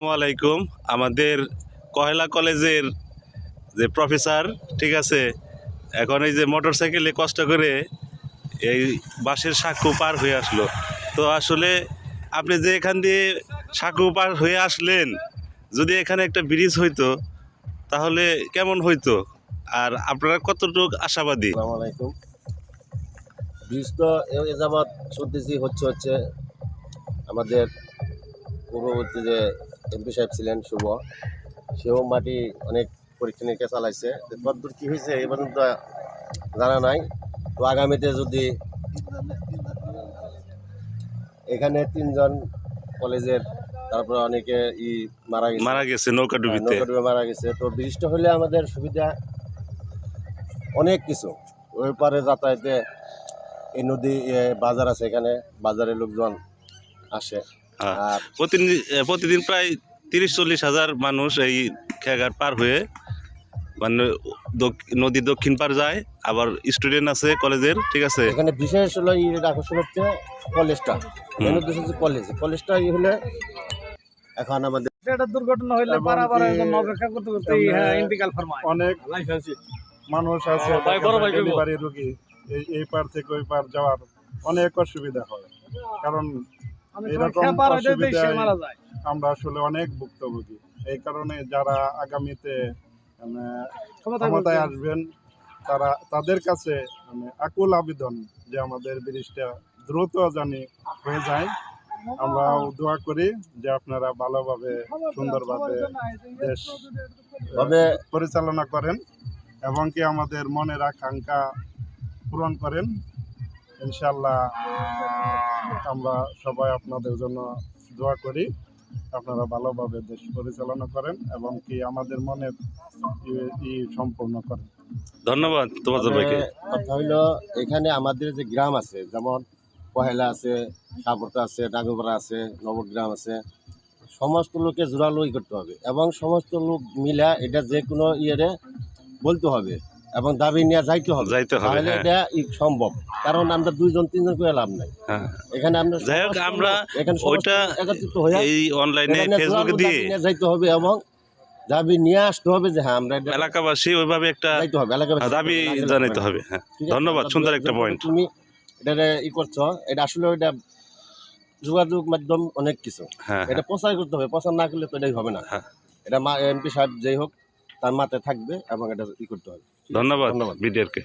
আসসালামাইকুম। আমাদের কয়লা কলেজের যে প্রফেসর, ঠিক আছে, এখন এই যে মোটর সাইকেলে কষ্ট করে এই বাসের সাঁকো পার হয়ে আসলো। তো আসলে আপনি যে এখান দিয়ে সাঁকো পার হয়ে আসলেন, যদি এখানে একটা ব্রিজ হইতো তাহলে কেমন হইতো, আর আপনারা কতটুকু আশাবাদী? আসসালামু আলাইকুম। ব্রিজ তো এ যাবৎ শুনতেছি হচ্ছে আমাদের পূর্ববর্তী যে এমপি সাহেব ছিলেন শুভ, সেও মাটি অনেক পরীক্ষা নিরীক্ষা চালাইছে। কতদূর কী হয়েছে এ পর্যন্ত জানা নাই। তো আগামীতে যদি এখানে 3জন কলেজের, তারপরে অনেকে মারা গেছে নৌকাডুবিতে। নৌকাডুবে মারা গেছে। তো ব্রিজটা হলে আমাদের সুবিধা অনেক কিছু। ওই পারে যাতায়াতে এই নদী বাজার আছে, এখানে বাজারে লোকজন আসে। হ্যাঁ, আর প্রতিদিন প্রায় 30-40 হাজার মানুষ এই খেয়াঘাট পার হয়ে মানে নদীর দক্ষিণ পার যায়। আবার স্টুডেন্ট আছে কলেজের, ঠিক আছে। এখানে বিশেষ হলো আকর্ষণ হচ্ছে কলেজটা, মেন উদ্দেশ্য হচ্ছে কলেজটা হলে এখন আমাদের একটা দুর্ঘটনা হইলে পারাবার জন্য অপেক্ষা করতে করতে ইন্তিকাল ফরমায়। অনেক মানুষ আছে ডেলিভারি রোগী, এই পার থেকে ওই পার যাওয়ার অনেক অসুবিধা হয়। কারণ এরকম অসুবিধায় আমরা আসলে অনেক ভুক্তভোগী। এই কারণে যারা আগামীতে ক্ষমতায় আসবেন তাদের কাছে আকুল আবেদন যে আমাদের ব্রিজটা দ্রুত জানি হয়ে যায়। আমরা দোয়া করি যে আপনারা ভালোভাবে সুন্দরভাবে দেশ পরিচালনা করেন এবং কি আমাদের মনের আকাঙ্ক্ষা পূরণ করেন। ইনশাল্লাহ আমরা সবাই আপনাদের জন্য দোয়া করি, আপনারা ভালোভাবে দেশ পরিচালনা করেন এবং কি আমাদের মনের সম্পূর্ণ করেন। ধন্যবাদ তোমাদের ভাইকে। কথা হইলো এখানে আমাদের যে গ্রাম আছে, যেমন পহেলা আছে, সাপড়তা আছে, ডাঙ্গুপাড়া আছে, নবগ্রাম আছে, সমস্ত লোকে জোরালোই করতে হবে এবং সমস্ত লোক মিলা এটা যে কোনো ইয়েরে বলতে হবে এবং দাবি নিয়ে যাইতে হবে। তাহলে এটা সম্ভব, কারণ আমরা 2-3 করে লাভ নাই। এখানে আমরা যাই হোক, আমরা ওইটা একত্রিত হয়ে এই অনলাইনে ফেসবুকে দিয়ে যাইতে হবে এবং দাবি নিয়ে আসতে হবে যে হ্যাঁ আমরা এলাকাবাসী ওইভাবে একটা দাবি জানাইতে হবে। হ্যাঁ, ধন্যবাদ, সুন্দর একটা পয়েন্ট। তুমি এটা করছো, এটা আসলে ওইটা যোগাযোগ মাধ্যম অনেক কিছু, এটা প্রচার করতে হবে। প্রচার না করলে তো এটাই হবে না। এটা এমপি সাহেব যেই হোক তার মাথায় থাকবে এবং এটা করতে হবে। ধন্যবাদ মিডিয়াকে।